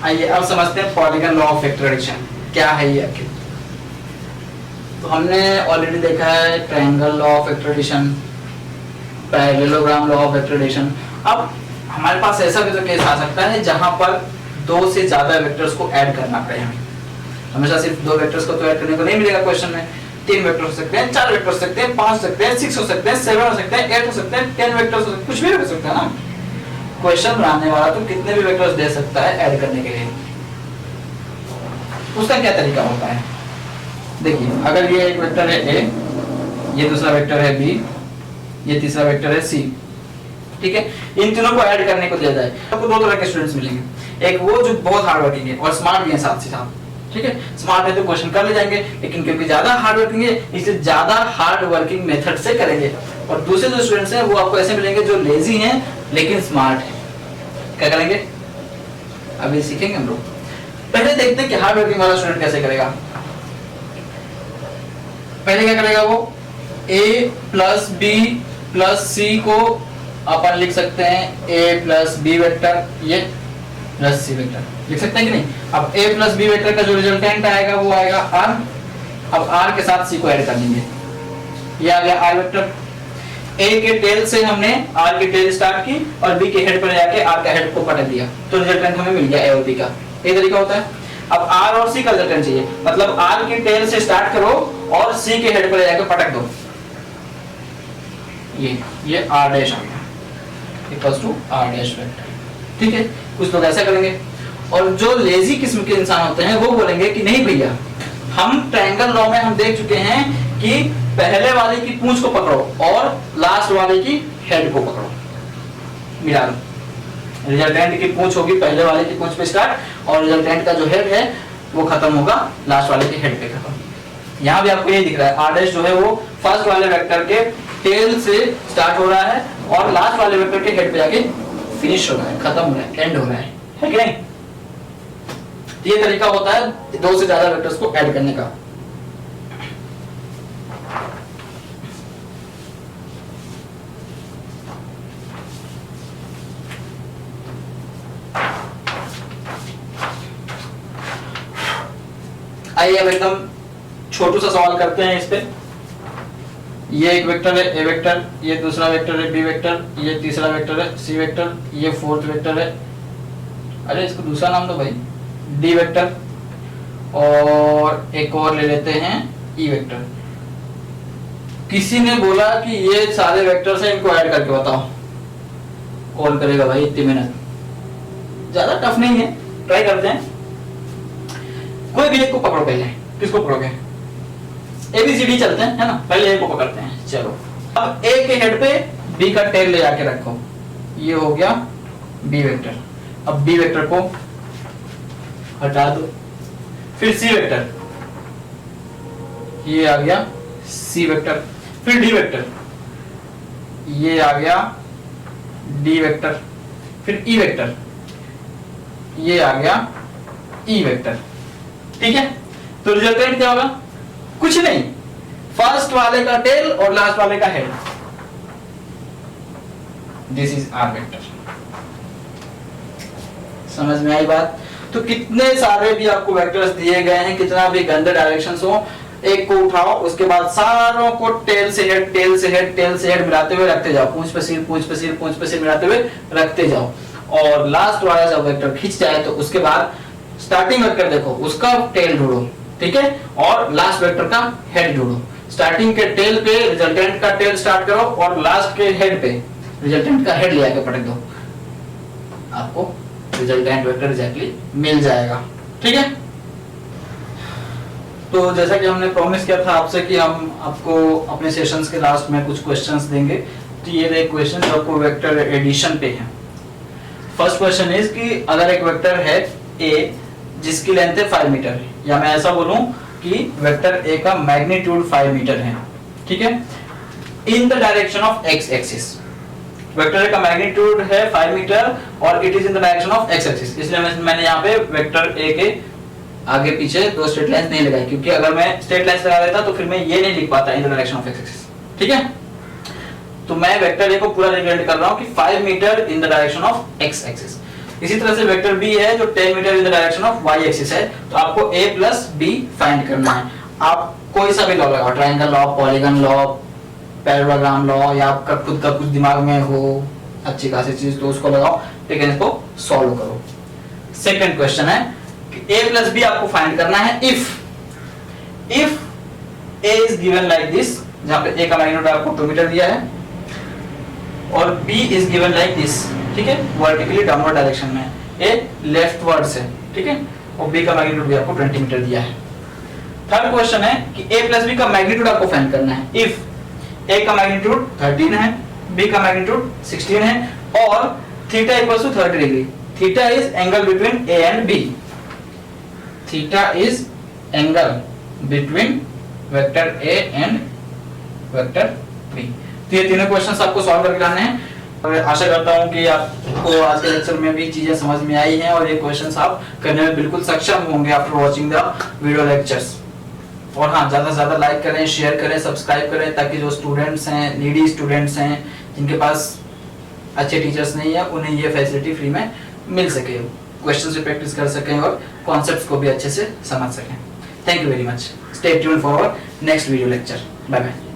आइए अब समझते हैं polygon law of vector addition क्या है ये आखिर। तो हमने ऑलरेडी देखा है triangle law of vector addition, parallelogram law of vector addition. अब हमारे पास ऐसा भी तो केस आ सकता है जहां पर दो से ज्यादा वेक्टर्स को ऐड करना पड़े हमें। हमेशा सिर्फ दो वेक्टर्स को तो ऐड करने को नहीं मिलेगा क्वेश्चन में। 3 वेक्टर हो सकते हैं, 4 वेक्टर हो सकते हैं, 5 हो सकते हैं, 6 हो सकते हैं, 7 हो सकते हैं, 8 हो सकते हैं, 10 वेक्टर्स हो सकते हैं, कुछ भी हो सकता है ना। क्वेश्चन बनाने वाला तो कितने भी वेक्टर्स दे सकता है ऐड करने के लिए। उसका क्या तरीका होता है, देखिए अगर ये एक वेक्टर है ए, ये दूसरा वेक्टर है बी, ये तीसरा वेक्टर है सी, ठीक है। इन तीनों को ऐड करने को दिया जाए आपको दो तरह के स्टूडेंट्स मिलेंगे। एक वो जो बहुत हार्ड वर्किंग है और स्मार्ट भी है साथ से साथ, ठीक है। स्मार्ट है तो क्वेश्चन कर ले जाएंगे, लेकिन क्योंकि ज्यादा हार्ड वर्किंग है इसलिए ज्यादा हार्ड वर्किंग मेथड से करेंगे। और दूसरे जो स्टूडेंट्स हैं वो आपको ऐसे मिलेंगे जो लेजी हैं लेकिन स्मार्ट है। क्या करेंगे अभी सीखेंगे हम लोग। पहले देखते हैं कि हार्ड वर्किंग वाला स्टूडेंट कैसे करेगा। पहले क्या करेगा वो, a प्लस बी प्लस सी को अपन लिख सकते हैं a प्लस बी वेक्टर, ये प्लस सी वेक्टर लिख सकते हैं कि नहीं। अब a प्लस बी वेक्टर का जो रिजल्टेंट आएगा वो आएगा r। अब r के साथ c को ऐड कर देंगे, ये आ गया r वेक्टर। a के टेल से हमने r की टेल स्टार्ट की और b के हेड पर जाके r का हेड को पटक दिया, तो रिजल्टेंट हमें मिल गया a और b का। ये तरीका होता है। अब r और c का रिजल्टेंट चाहिए, मतलब r की टेल से स्टार्ट करो और c के हेड पर जाके पटक दो, ये r डैश आ गया equals to r dash vector, ठीक है। कुछ लोग ऐसा करेंगे। और जो लेजी किस्म के इंसान होते हैं वो बोलेंगे कि नहीं भैया, हम ट्रायंगल लॉ में हम देख चुके हैं कि पहले वाले की पूंछ को पकड़ो और लास्ट वाले की हेड को पकड़ो, मिला लो। रिजल्टेंट की पूंछ होगी पहले वाले की पूंछ पे स्टार्ट और रिजल्टेंट का जो हेड है वो खत्म होगा लास्ट वाले के हेड पे खत्म। यहाँ भी आपको ये दिख रहा है r डैश जो है वो फर्स्ट वाले वेक्टर के टेल से स्टार्ट हो रहा है और लास्ट वाले वेक्टर के हेड पे जाके फिनिश हो रहा है, खत्म हो रहा है, एंड हो रहा है कि नहीं। ये तरीका होता है दो से ज्यादा वेक्टर्स को ऐड करने का। आइए अब एकदम छोटू सा सवाल करते हैं इस पे। ये एक वेक्टर है ए वेक्टर, ये दूसरा वेक्टर है बी वेक्टर, ये तीसरा वेक्टर है सी वेक्टर, ये फोर्थ वेक्टर है, अरे इसको दूसरा नाम दो भाई, डी वेक्टर, और एक और ले लेते हैं ई वेक्टर। किसी ने बोला कि ये सारे वेक्टर्स हैं, इनको ऐड करके बताओ। कौन करेगा भाई इतनी मेहनत, ज्यादा टफ नहीं है, ट्राई करते हैं। कोई भी एक को पकड़ो पहले, किसको पकड़ोगे, ABCD चलते हैं है ना, पहले ए को पकड़ते हैं। चलो अब ए के हेड पे बी का टेल ले जाके रखो, ये हो गया बी वेक्टर। अब बी वेक्टर को हटा दो, फिर सी वेक्टर, ये आ गया सी वेक्टर, फिर डी वेक्टर, ये आ गया डी वेक्टर, फिर ई वेक्टर, ये आ गया ई वेक्टर, ठीक है। तो रिजल्टेंट क्या होगा, कुछ नहीं, फर्स्ट वाले का टेल और लास्ट वाले का head, this is R vector. समझ में आई बात। तो कितने सारे भी आपको वेक्टर्स दिए गए हैं, कितना भी गंदे डायरेक्शंस हो, एक को उठाओ उसके बाद सारों को टेल से हेड टेल से हेड टेल से हेड मिलाते हुए रखते जाओ, पूंछ पे सिर पूंछ पे सिर पूंछ पे सिर मिलाते हुए रखते जाओ, और लास्ट वाला जब वेक्टर खिंच जाए तो उसके बाद स्टार्टिंग वेक्टर देखो उसका टेल ढूंढो, ठीक है, और लास्ट वेक्टर का हेड ढूंढो। स्टार्टिंग के टेल पे रिजल्टेंट का टेल स्टार्ट करो और लास्ट के हेड पे रिजल्टेंट का हेड ले आके पटक दो, आपको रिजल्टेंट वेक्टर एग्जैक्टली मिल जाएगा, ठीक है। तो जैसा कि हमने प्रॉमिस किया था आपसे कि हम आपको अपने सेशंस के लास्ट में कुछ क्वेश्चंस देंगे, तो ये एक क्वेश्चन जो आपको वेक्टर एडिशन पे है। फर्स्ट क्वेश्चन इज कि अगर एक वेक्टर है ए जिसकी लेंथ है 5 मीटर, या मैं ऐसा बोलूं कि वेक्टर ए का मैग्नीट्यूड 5 मीटर है, ठीक है, इन the direction of X axis. Vector A का मैग्नीट्यूड है 5 मीटर और it is in the direction of X axis, इसलिए मैंने यहाँ पे वेक्टर ए के आगे पीछे दो स्ट्रेट लाइंस नहीं लगाई, क्योंकि अगर मैं स्ट्रेट लाइंस लगा देता तो फिर मैं ये नहीं लिख पाता इन the direction of X axis, ठीक है। तो मैं वेक्टर ए को पूरा रिप्रेजेंट कर रहा हूँ कि 5 metre in the direction of X axis. इसी तरह से वेक्टर बी है जो 10 metre in the direction of Y axis है, तो आपको ए प्लस बी फाइंड करना है। आप कोई सा भी लॉ लगाओ, triangle law, polygon law, parallelogram law, या आपका खुद का कुछ दिमाग में हो अच्छी खासी चीज तो उसको लगाओ, लेकिन इसको सॉल्व करो। सेकंड क्वेश्चन है कि a प्लस बी आपको फाइंड करना है if a is given like this, जहां पे a का मैग्नीट्यूड आपको 2 मीटर दिया है, और b is given like this, ठीक है, वर्टिकली डाउनवर्ड डायरेक्शन में, a लेफ्टवर्ड से, ठीक है, और b का मैग्नीट्यूड भी आपको 20 मीटर दिया है। थर्ड क्वेश्चन है कि a प्लस बी का मैग्नीट्यूड आपको फाइंड करना है। इफ a का मैग्नीट्यूड 13 है, b का मैग्नीट्यूड 16 है, और theta equals to 30 degree. Theta is angle between a and b। Theta is angle between vector a and vector b। तो ये तीनों क्वेश्चंस आपको सॉल्व करके लाने हैं, और आशा करता हूं कि आपको आज के लेक्चर में भी चीजें समझ में आई हैं और ये क्वेश्चंस आप करने में बिल्कुल सक्षम होंगे after watching the video lectures. और हाँ, ज्यादा से ज्यादा लाइक करें, शेयर करें, सब्सक्राइब करें, ताकि जो स्टूडेंट्स हैं, नीडी स्टूडेंट्स हैं, जिनके पास अच्छे टीचर्स नहीं है, उन्हें ये फैसिलिटी फ्री में मिल सके, क्वेश्चंस भी प्रैक्टिस कर सकें और कॉन्सेप्ट्स को भी अच्छे से समझ सकें। Thank you very much. Stay tuned for our next video lecture. Bye bye.